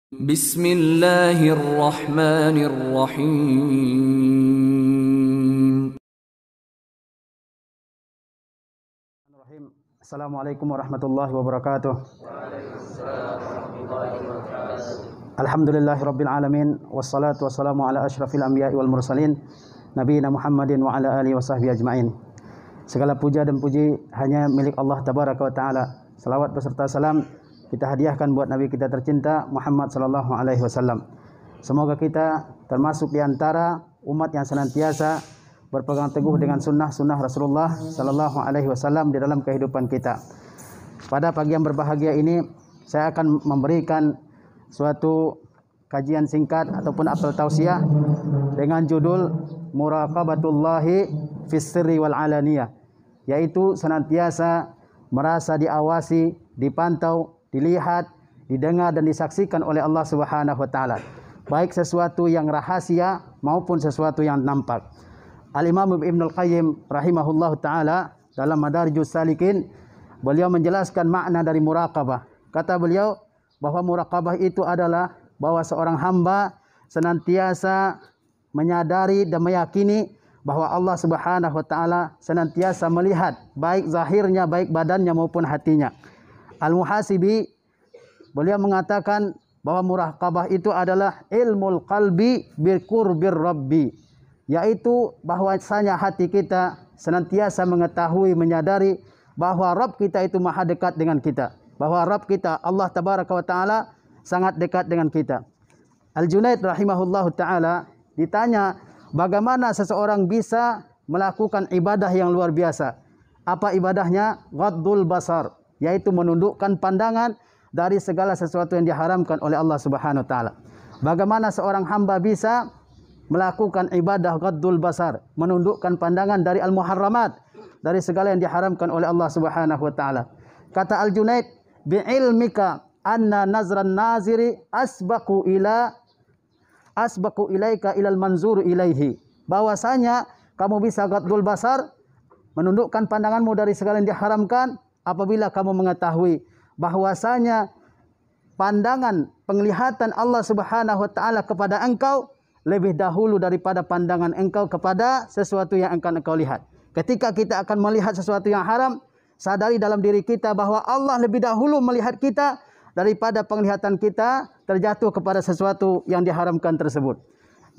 Bismillahirrahmanirrahim. Assalamualaikum warahmatullahi wabarakatuh. Alhamdulillahirabbil alamin wassalatu wassalamu ala asyrafil anbiya'i wal mursalin nabiyina Muhammadin wa ala alihi wasahbihi ajmain. Segala puja dan puji hanya milik Allah tabaraka wa taala. Salawat beserta salam kita hadiahkan buat Nabi kita tercinta Muhammad sallallahu alaihi wasallam. Semoga kita termasuk di antara umat yang senantiasa berpegang teguh dengan sunnah Rasulullah sallallahu alaihi wasallam di dalam kehidupan kita. Pada pagi yang berbahagia ini saya akan memberikan suatu kajian singkat ataupun apel tausiah dengan judul Muraqabatullahi fis sirri wal alaniyah, yaitu senantiasa merasa diawasi, dipantau, dilihat, didengar dan disaksikan oleh Allah Subhanahu wa taala, baik sesuatu yang rahasia maupun sesuatu yang nampak. Al-Imam Ibnul Qayyim rahimahullah ta'ala dalam Madarijus Salikin, beliau menjelaskan makna dari muraqabah. Kata beliau bahwa muraqabah itu adalah bahwa seorang hamba senantiasa menyadari dan meyakini bahwa Allah Subhanahu wa ta'ala senantiasa melihat baik zahirnya, baik badannya maupun hatinya. Al-Muhasibi beliau mengatakan bahwa muraqabah itu adalah ilmul qalbi bi qurbir rabbi, yaitu bahwasanya hati kita senantiasa mengetahui, menyadari bahwa Rabb kita itu maha dekat dengan kita, bahwa Rabb kita Allah tabaraka wa taala sangat dekat dengan kita. Al-Junaid rahimahullahu taala ditanya bagaimana seseorang bisa melakukan ibadah yang luar biasa. Apa ibadahnya? Ghaddul basar, yaitu menundukkan pandangan dari segala sesuatu yang diharamkan oleh Allah Subhanahu wa taala. Bagaimana seorang hamba bisa melakukan ibadah ghaddul basar, menundukkan pandangan dari al-muharramat, dari segala yang diharamkan oleh Allah Subhanahu wa taala. Kata Al-Junaid, bi'ilmika anna nazran naziri asbaqu ilaika ilal manzur ilaihi. Bahwasanya kamu bisa ghaddul basar, menundukkan pandanganmu dari segala yang diharamkan apabila kamu mengetahui bahwasanya pandangan penglihatan Allah Subhanahu wa taala kepada engkau lebih dahulu daripada pandangan engkau kepada sesuatu yang akan engkau lihat. Ketika kita akan melihat sesuatu yang haram, sadari dalam diri kita bahwa Allah lebih dahulu melihat kita daripada penglihatan kita terjatuh kepada sesuatu yang diharamkan tersebut.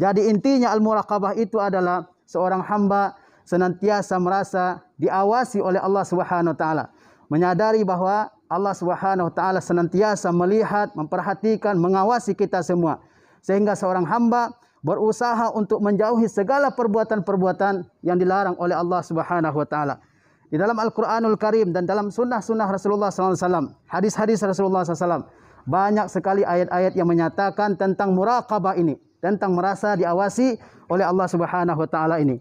Jadi intinya al-muraqabah itu adalah seorang hamba senantiasa merasa diawasi oleh Allah Subhanahu wa taala, menyadari bahwa Allah Subhanahu wa taala senantiasa melihat, memperhatikan, mengawasi kita semua, sehingga seorang hamba berusaha untuk menjauhi segala perbuatan-perbuatan yang dilarang oleh Allah Subhanahu wa taala. Di dalam Al-Qur'anul Karim dan dalam sunnah-sunnah Rasulullah SAW, hadis-hadis Rasulullah SAW, banyak sekali ayat-ayat yang menyatakan tentang muraqabah ini, tentang merasa diawasi oleh Allah Subhanahu wa taala ini.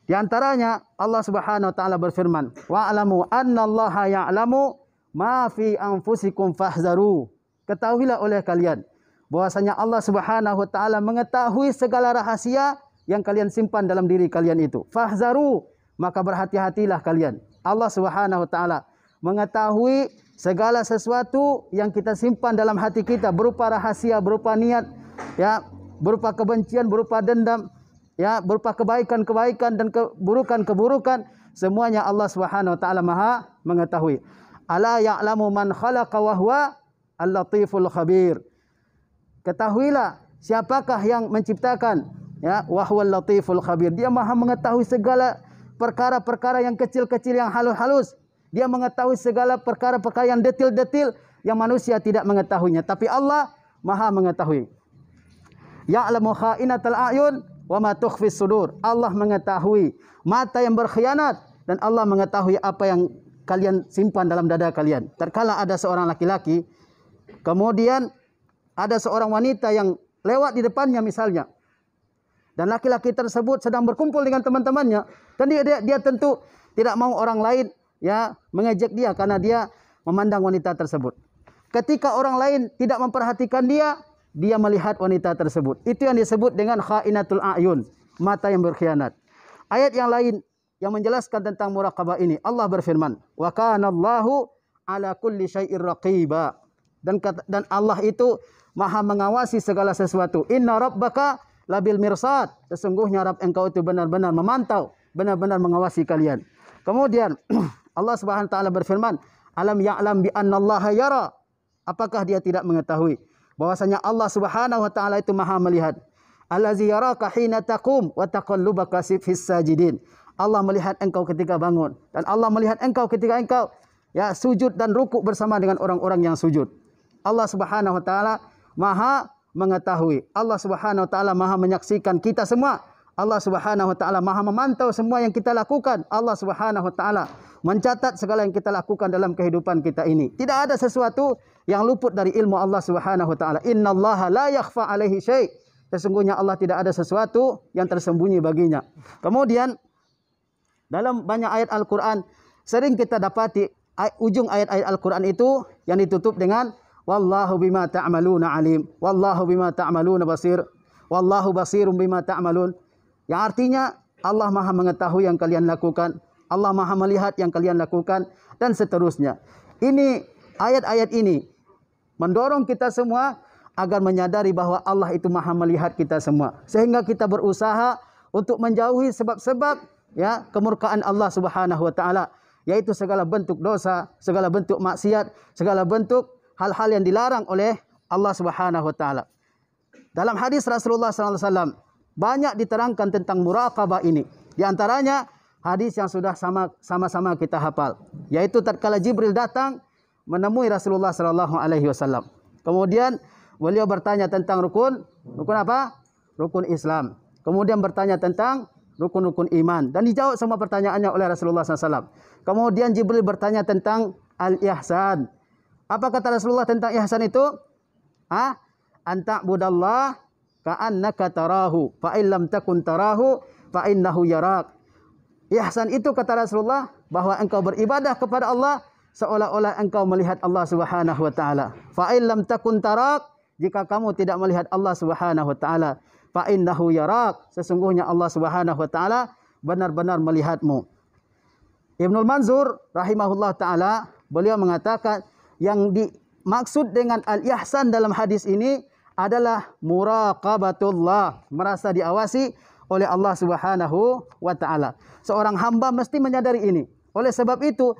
Di antaranya Allah Subhanahu wa taala berfirman, "Wa'lamu annallaha ya'lamu ma fi anfusikum fahzaru." Ketahuilah oleh kalian bahwasanya Allah Subhanahu wa taala mengetahui segala rahasia yang kalian simpan dalam diri kalian itu. Fahzaru, maka berhati-hatilah kalian. Allah Subhanahu wa taala mengetahui segala sesuatu yang kita simpan dalam hati kita, berupa rahasia, berupa niat, ya, berupa kebencian, berupa dendam, ya, berupa kebaikan-kebaikan dan keburukan-keburukan, semuanya Allah Subhanahu wa taala Maha mengetahui. Ala ya'lamu man khalaqa wa huwa al-latiful khabir. Ketahuilah siapakah yang menciptakan, ya, wa huwal latiful khabir. Dia Maha mengetahui segala perkara-perkara yang kecil-kecil, yang halus-halus. Dia mengetahui segala perkara-perkara yang detil-detil yang manusia tidak mengetahuinya, tapi Allah Maha mengetahui. Ya'lamu kha'inatal a'yun wa ma tukhfis sudur. Allah mengetahui mata yang berkhianat dan Allah mengetahui apa yang kalian simpan dalam dada kalian. Terkala ada seorang laki-laki, kemudian ada seorang wanita yang lewat di depannya misalnya, dan laki-laki tersebut sedang berkumpul dengan teman-temannya, dan dia tentu tidak mau orang lain, ya, mengejek dia karena dia memandang wanita tersebut. Ketika orang lain tidak memperhatikan dia, dia melihat wanita tersebut. Itu yang disebut dengan kha'inatul a'yun, mata yang berkhianat. Ayat yang lain yang menjelaskan tentang muraqabah ini, Allah berfirman, wa kana Allahu ala kulli syai'ir raqiba. Dan Allah itu Maha mengawasi segala sesuatu. Inna rabbaka labil mirsad. Sesungguhnya Rabb engkau itu benar-benar memantau, benar-benar mengawasi kalian. Kemudian Allah Subhanahu wa taala berfirman, "Alam ya'lam bi annallaha yara." Apakah dia tidak mengetahui bahwasanya Allah Subhanahu wa taala itu Maha melihat. Allazi yaraka hina taqum wa taqallubaka fis sajidin. Allah melihat engkau ketika bangun dan Allah melihat engkau ketika engkau sujud dan rukuk bersama dengan orang-orang yang sujud. Allah Subhanahu wa taala Maha mengetahui. Allah Subhanahu wa taala Maha menyaksikan kita semua. Allah Subhanahu wa taala Maha memantau semua yang kita lakukan. Allah Subhanahu wa taala mencatat segala yang kita lakukan dalam kehidupan kita ini. Tidak ada sesuatu yang luput dari ilmu Allah Subhanahu wa taala. Innallaha la yakhfa alaihi syai'. Sesungguhnya Allah tidak ada sesuatu yang tersembunyi baginya. Kemudian dalam banyak ayat Al-Qur'an sering kita dapati ujung ayat-ayat Al-Qur'an itu yang ditutup dengan wallahu bima ta'maluna alim, wallahu bima ta'maluna basir, wallahu basirum bima ta'malun. Yang artinya Allah Maha mengetahui yang kalian lakukan, Allah Maha melihat yang kalian lakukan, dan seterusnya. Ini ayat-ayat ini mendorong kita semua agar menyadari bahwa Allah itu Maha melihat kita semua, sehingga kita berusaha untuk menjauhi sebab-sebab kemurkaan Allah Subhanahu wa taala, yaitu segala bentuk dosa, segala bentuk maksiat, segala bentuk hal-hal yang dilarang oleh Allah Subhanahu wa taala. Dalam hadis Rasulullah sallallahu alaihi wasallam banyak diterangkan tentang muraqabah ini. Di antaranya hadis yang sudah sama-sama kita hafal, yaitu tatkala Jibril datang menemui Rasulullah sallallahu alaihi wasallam. Kemudian beliau bertanya tentang rukun apa? Rukun Islam. Kemudian bertanya tentang rukun-rukun iman, dan dijawab semua pertanyaannya oleh Rasulullah SAW. Kemudian Jibril bertanya tentang al-ihsan. Apa kata Rasulullah tentang ihsan itu? Anta'budallah ka'annaka tarahu, fa illam takun tarahu fa innahu yarak. Ihsan itu kata Rasulullah bahwa engkau beribadah kepada Allah seolah-olah engkau melihat Allah Subhanahu wa taala. Fa illam takun tarak, jika kamu tidak melihat Allah Subhanahu wa taala, fa innahu yarak, sesungguhnya Allah Subhanahu wa taala benar-benar melihatmu. Ibnul Manzur rahimahullah taala beliau mengatakan yang dimaksud dengan al-ihsan dalam hadis ini adalah muraqabatullah, merasa diawasi oleh Allah Subhanahu wa taala. Seorang hamba mesti menyadari ini. Oleh sebab itu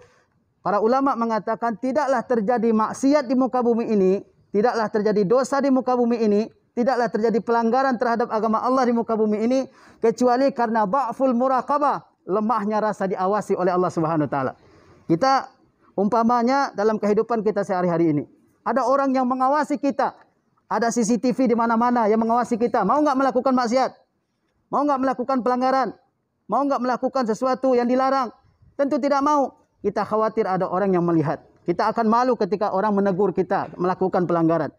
para ulama mengatakan tidaklah terjadi maksiat di muka bumi ini, tidaklah terjadi dosa di muka bumi ini, tidaklah terjadi pelanggaran terhadap agama Allah di muka bumi ini kecuali karena dha'ful muraqabah, lemahnya rasa diawasi oleh Allah Subhanahu wa taala. Kita umpamanya dalam kehidupan kita sehari-hari ini, ada orang yang mengawasi kita. Ada CCTV di mana-mana yang mengawasi kita. Mau enggak melakukan maksiat? Mau enggak melakukan pelanggaran? Mau enggak melakukan sesuatu yang dilarang? Tentu tidak mau. Kita khawatir ada orang yang melihat. Kita akan malu ketika orang menegur kita melakukan pelanggaran.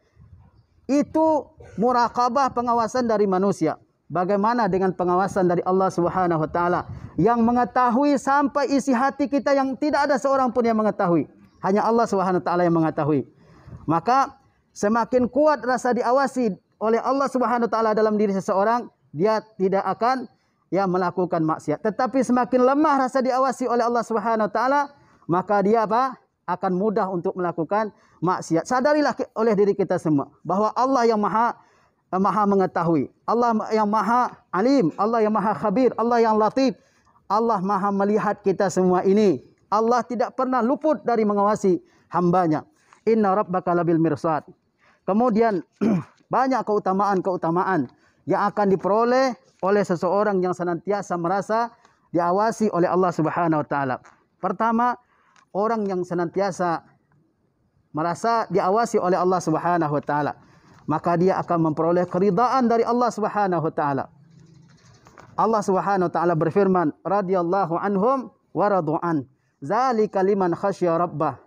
Itu muraqabah, pengawasan dari manusia. Bagaimana dengan pengawasan dari Allah Subhanahu wa taala yang mengetahui sampai isi hati kita yang tidak ada seorang pun yang mengetahui. Hanya Allah Subhanahu wa taala yang mengetahui. Maka semakin kuat rasa diawasi oleh Allah Subhanahu wa taala dalam diri seseorang, dia tidak akan melakukan maksiat. Tetapi semakin lemah rasa diawasi oleh Allah Subhanahu wa taala, maka dia akan mudah untuk melakukan maksiat. Sadarilah oleh diri kita semua bahwa Allah yang maha mengetahui, Allah yang maha alim, Allah yang maha khabir, Allah yang latif, Allah maha melihat kita semua ini. Allah tidak pernah luput dari mengawasi hambanya. Inna rabbaka labil mirsad. Kemudian banyak keutamaan-keutamaan yang akan diperoleh oleh seseorang yang senantiasa merasa diawasi oleh Allah Subhanahu wa taala. Pertama, orang yang senantiasa merasa diawasi oleh Allah Subhanahu wa taala, maka dia akan memperoleh keridaan dari Allah Subhanahu wa taala. Allah Subhanahu wa taala berfirman, radhiyallahu anhum wa radu'an. Zalika liman khasyya rabbah.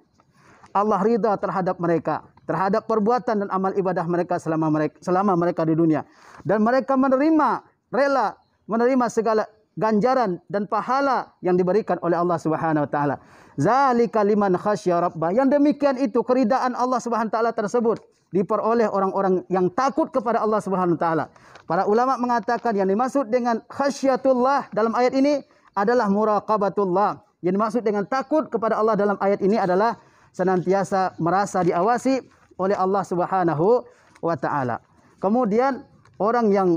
Allah ridha terhadap mereka, terhadap perbuatan dan amal ibadah mereka selama mereka di dunia, dan mereka rela menerima segala ganjaran dan pahala yang diberikan oleh Allah Subhanahu wa taala. Zalika liman khasyya rabbah. Yang demikian itu keridaan Allah Subhanahu wa taala tersebut diperoleh orang-orang yang takut kepada Allah Subhanahu wa taala. Para ulama mengatakan yang dimaksud dengan khasyatullah dalam ayat ini adalah muraqabatullah. Yang dimaksud dengan takut kepada Allah dalam ayat ini adalah senantiasa merasa diawasi oleh Allah Subhanahu wa taala. Kemudian orang yang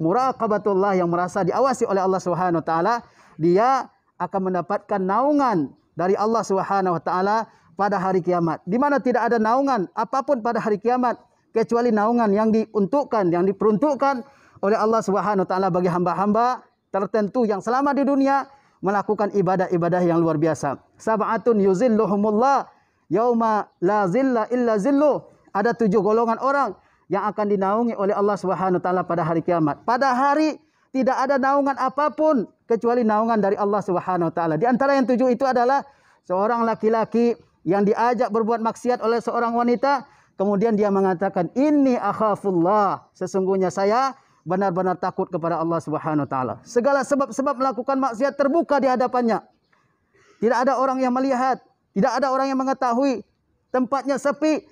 muraqabatullah, yang merasa diawasi oleh Allah Subhanahu wa taala, dia akan mendapatkan naungan dari Allah Subhanahu wa taala pada hari kiamat. Di mana tidak ada naungan apapun pada hari kiamat kecuali naungan yang diuntukkan, yang diperuntukkan oleh Allah Subhanahu wa taala bagi hamba-hamba tertentu yang selama di dunia melakukan ibadah-ibadah yang luar biasa. Sab'atun yuzilluhumullah yauma la zilla illa zilluh. Ada 7 golongan orang yang akan dinaungi oleh Allah Subhanahu wa taala pada hari kiamat. Pada hari tidak ada naungan apapun kecuali naungan dari Allah Subhanahu wa taala. Di antara yang 7 itu adalah seorang laki-laki yang diajak berbuat maksiat oleh seorang wanita, kemudian dia mengatakan, "Inni akhafullah." Sesungguhnya saya benar-benar takut kepada Allah Subhanahu wa taala. Segala sebab-sebab melakukan maksiat terbuka di hadapannya. Tidak ada orang yang melihat, tidak ada orang yang mengetahui, tempatnya sepi.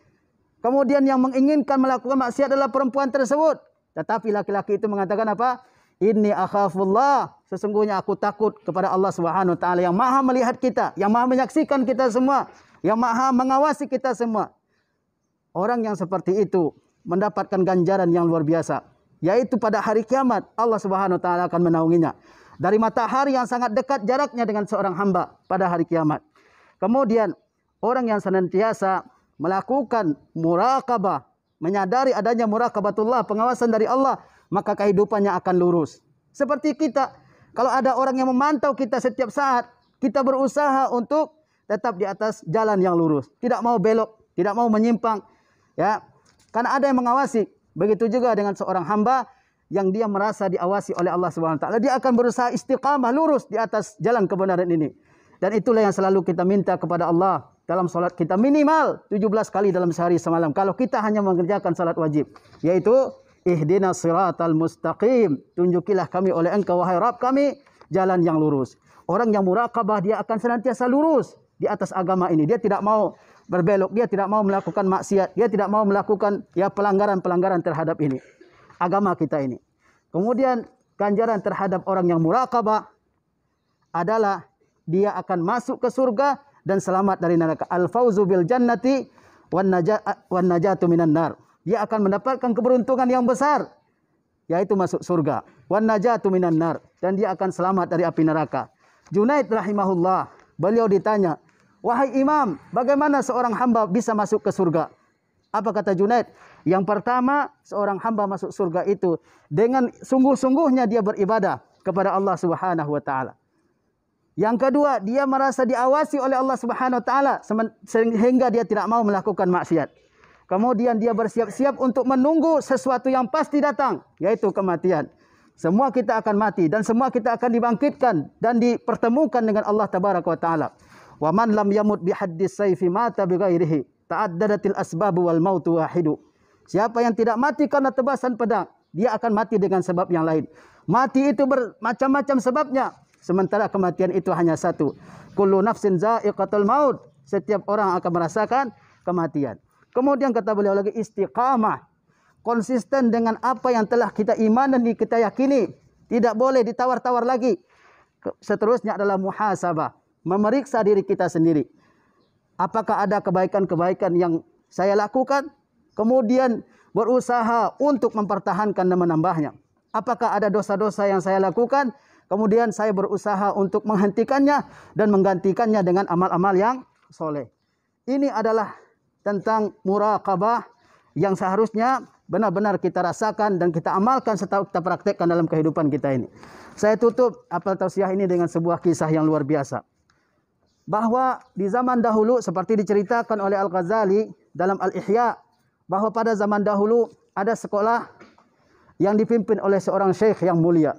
Kemudian yang menginginkan melakukan maksiat adalah perempuan tersebut. Tetapi laki-laki itu mengatakan apa? Inni akhafullah. Sesungguhnya aku takut kepada Allah Subhanahu wa taala yang Maha melihat kita, yang Maha menyaksikan kita semua, yang Maha mengawasi kita semua. Orang yang seperti itu mendapatkan ganjaran yang luar biasa, yaitu pada hari kiamat Allah Subhanahu wa taala akan menaunginya dari matahari yang sangat dekat jaraknya dengan seorang hamba pada hari kiamat. Kemudian orang yang senantiasa melakukan muraqabah, menyadari adanya muraqabatullah, pengawasan dari Allah, maka kehidupannya akan lurus. Seperti kita, kalau ada orang yang memantau kita setiap saat, kita berusaha untuk tetap di atas jalan yang lurus, tidak mau belok, tidak mau menyimpang, ya, karena ada yang mengawasi. Begitu juga dengan seorang hamba yang dia merasa diawasi oleh Allah Subhanahu wa taala, dia akan berusaha istiqamah lurus di atas jalan kebenaran ini. Dan itulah yang selalu kita minta kepada Allah dalam salat kita, minimal 17 kali dalam sehari semalam. Kalau kita hanya mengerjakan salat wajib, yaitu ihdinas siratal mustaqim, tunjukilah kami oleh Engkau wahai Rabb kami jalan yang lurus. Orang yang muraqabah dia akan senantiasa lurus di atas agama ini. Dia tidak mau berbelok, dia tidak mau melakukan maksiat, dia tidak mau melakukan pelanggaran-pelanggaran terhadap ini, agama kita ini. Kemudian ganjaran terhadap orang yang muraqabah adalah dia akan masuk ke surga dan selamat dari neraka. Al-fauzu bil jannati wan najatu minan nar. Dia akan mendapatkan keberuntungan yang besar, yaitu masuk surga. Wan najatu minan nar, dan dia akan selamat dari api neraka. Junaid rahimahullah, beliau ditanya, "Wahai imam, bagaimana seorang hamba bisa masuk ke surga?" Apa kata Junaid? Yang pertama, seorang hamba masuk surga itu dengan sungguh-sungguhnya dia beribadah kepada Allah Subhanahu wa taala. Yang kedua, dia merasa diawasi oleh Allah Subhanahu wa taala sehingga dia tidak mau melakukan maksiat. Kemudian dia bersiap-siap untuk menunggu sesuatu yang pasti datang, yaitu kematian. Semua kita akan mati dan semua kita akan dibangkitkan dan dipertemukan dengan Allah Tabaraka wa taala. Wa man lam yamut bihaddis sayfi mata bighairihi ta'addadatil asbabu wal mautu wahidu. Siapa yang tidak mati karena tebasan pedang, dia akan mati dengan sebab yang lain. Mati itu bermacam-macam sebabnya, sementara kematian itu hanya satu. Kullu nafsin za'iqatul maut. Setiap orang akan merasakan kematian. Kemudian kata beliau lagi, istiqamah. Konsisten dengan apa yang telah kita iman dan kita yakini. Tidak boleh ditawar-tawar lagi. Seterusnya adalah muhasabah. Memeriksa diri kita sendiri. Apakah ada kebaikan-kebaikan yang saya lakukan? Kemudian berusaha untuk mempertahankan dan menambahnya. Apakah ada dosa-dosa yang saya lakukan? Kemudian saya berusaha untuk menghentikannya dan menggantikannya dengan amal-amal yang soleh. Ini adalah tentang muraqabah yang seharusnya benar-benar kita rasakan dan kita amalkan serta kita praktekkan dalam kehidupan kita ini. Saya tutup apel tausiah ini dengan sebuah kisah yang luar biasa. Bahwa di zaman dahulu seperti diceritakan oleh Al-Ghazali dalam Al-Ihya, bahwa pada zaman dahulu ada sekolah yang dipimpin oleh seorang syekh yang mulia.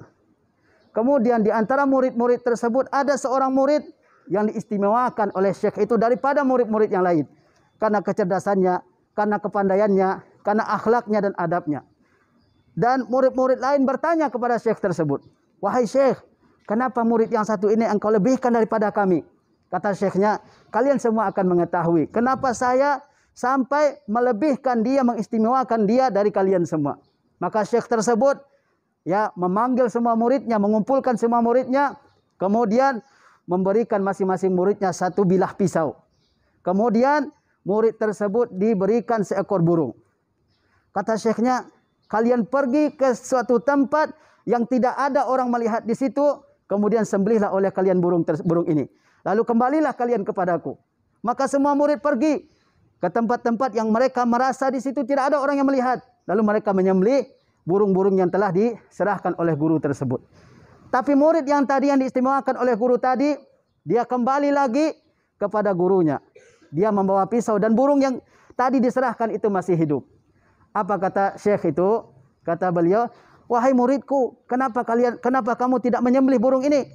Kemudian di antara murid-murid tersebut ada seorang murid yang diistimewakan oleh syekh itu daripada murid-murid yang lain. Karena kecerdasannya, karena kepandaiannya, karena akhlaknya dan adabnya. Dan murid-murid lain bertanya kepada syekh tersebut, "Wahai syekh, kenapa murid yang satu ini engkau lebihkan daripada kami?" Kata syekhnya, "Kalian semua akan mengetahui kenapa saya sampai melebihkan dia, mengistimewakan dia dari kalian semua." Maka syekh tersebut memanggil semua muridnya, mengumpulkan semua muridnya, kemudian memberikan masing-masing muridnya satu bilah pisau. Kemudian murid tersebut diberikan seekor burung. Kata syekhnya, kalian pergi ke suatu tempat yang tidak ada orang melihat di situ, kemudian sembelihlah oleh kalian burung ini. Lalu kembalilah kalian kepadaku. Maka semua murid pergi ke tempat-tempat yang mereka merasa di situ tidak ada orang yang melihat. Lalu mereka menyembelih burung-burung yang telah diserahkan oleh guru tersebut. Tapi murid yang tadi yang diistimewakan oleh guru tadi, dia kembali lagi kepada gurunya. Dia membawa pisau dan burung yang tadi diserahkan itu masih hidup. Apa kata syekh itu? Kata beliau, wahai muridku, kenapa kamu tidak menyembelih burung ini?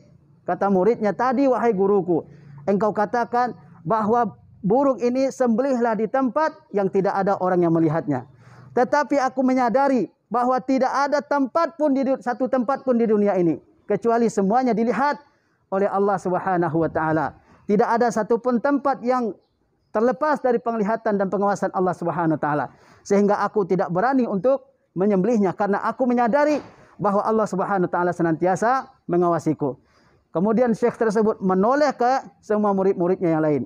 Kata muridnya, tadi wahai guruku, engkau katakan bahwa burung ini sembelihlah di tempat yang tidak ada orang yang melihatnya. Tetapi aku menyadari bahwa tidak ada satu tempat pun di dunia ini kecuali semuanya dilihat oleh Allah Subhanahu wa taala. Tidak ada satupun tempat yang terlepas dari penglihatan dan pengawasan Allah Subhanahu wa taala. Sehingga aku tidak berani untuk menyembelihnya karena aku menyadari bahwa Allah Subhanahu wa taala senantiasa mengawasiku. Kemudian syekh tersebut menoleh ke semua murid-muridnya yang lain.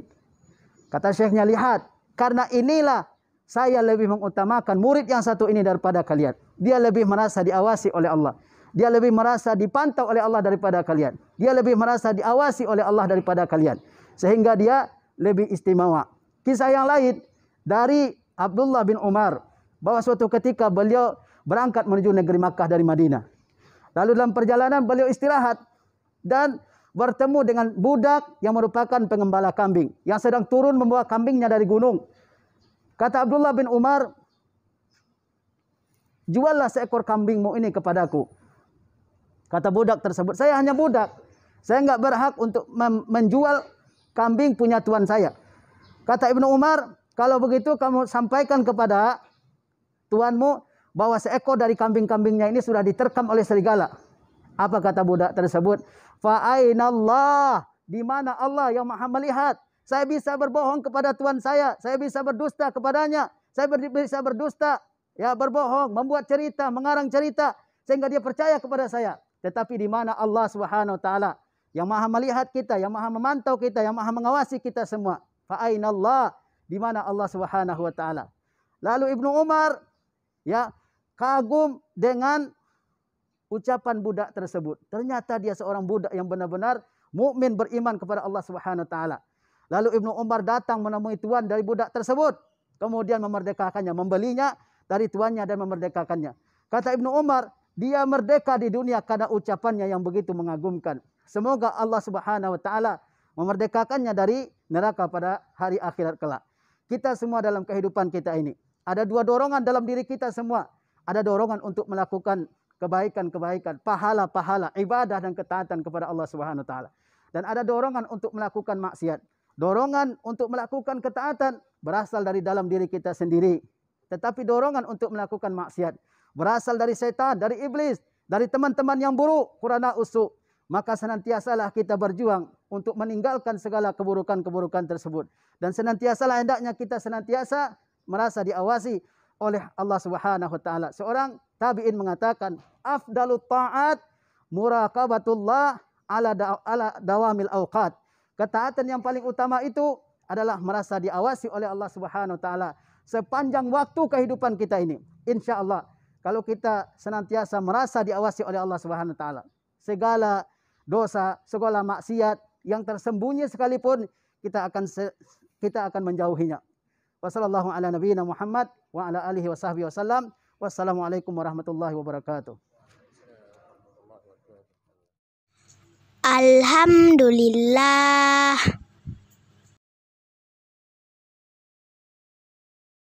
Kata syekhnya, lihat, karena inilah saya lebih mengutamakan murid yang satu ini daripada kalian. Dia lebih merasa diawasi oleh Allah. Dia lebih merasa dipantau oleh Allah daripada kalian. Dia lebih merasa diawasi oleh Allah daripada kalian. Sehingga dia lebih istimewa. Kisah yang lain dari Abdullah bin Umar, bahwa suatu ketika beliau berangkat menuju negeri Makkah dari Madinah. Lalu dalam perjalanan beliau istirahat dan bertemu dengan budak yang merupakan pengembala kambing yang sedang turun membawa kambingnya dari gunung. Kata Abdullah bin Umar, juallah seekor kambingmu ini kepadaku. Kata budak tersebut, saya hanya budak. Saya enggak berhak untuk menjual kambing punya tuan saya. Kata Ibnu Umar, kalau begitu kamu sampaikan kepada tuanmu bahwa seekor dari kambing-kambingnya ini sudah diterkam oleh serigala. Apa kata budak tersebut? Fa'ainallah, di mana Allah yang Maha melihat. Saya bisa berbohong kepada tuan saya bisa berdusta kepadanya, saya bisa berdusta, ya berbohong, membuat cerita, mengarang cerita sehingga dia percaya kepada saya. Tetapi di mana Allah Subhanahu wa taala yang Maha melihat kita, yang Maha memantau kita, yang Maha mengawasi kita semua. Fa'ainallah, di mana Allah Subhanahu wa taala. Lalu Ibnu Umar ya kagum dengan ucapan budak tersebut. Ternyata dia seorang budak yang benar-benar mukmin beriman kepada Allah Subhanahu wa taala. Lalu Ibnu Umar datang menemui tuan dari budak tersebut, kemudian memerdekakannya, membelinya dari tuannya dan memerdekakannya. Kata Ibnu Umar, dia merdeka di dunia karena ucapannya yang begitu mengagumkan. Semoga Allah Subhanahu wa taala memerdekakannya dari neraka pada hari akhirat kelak. Kita semua dalam kehidupan kita ini ada dua dorongan dalam diri kita semua. Ada dorongan untuk melakukan kebaikan-kebaikan, pahala-pahala, ibadah dan ketaatan kepada Allah Subhanahu wa taala. Dan ada dorongan untuk melakukan maksiat. Dorongan untuk melakukan ketaatan berasal dari dalam diri kita sendiri. Tetapi dorongan untuk melakukan maksiat berasal dari setan, dari iblis, dari teman-teman yang buruk, qurana usuk. Maka senantiasalah kita berjuang untuk meninggalkan segala keburukan-keburukan tersebut. Dan senantiasalah hendaknya kita senantiasa merasa diawasi oleh Allah Subhanahu wa taala. Seorang tabi'in mengatakan, afdalut ta'at muraqabatullah ala dawamil awqat. Ketaatan yang paling utama itu adalah merasa diawasi oleh Allah Subhanahu wa taala sepanjang waktu kehidupan kita ini. Insyaallah kalau kita senantiasa merasa diawasi oleh Allah Subhanahu wa taala, segala dosa, segala maksiat yang tersembunyi sekalipun kita akan menjauhinya. Wassallallahu ala nabiyyina Muhammad wa ala alihi wa sahbihi wasallam. Wassalamualaikum warahmatullahi wabarakatuh. Alhamdulillah.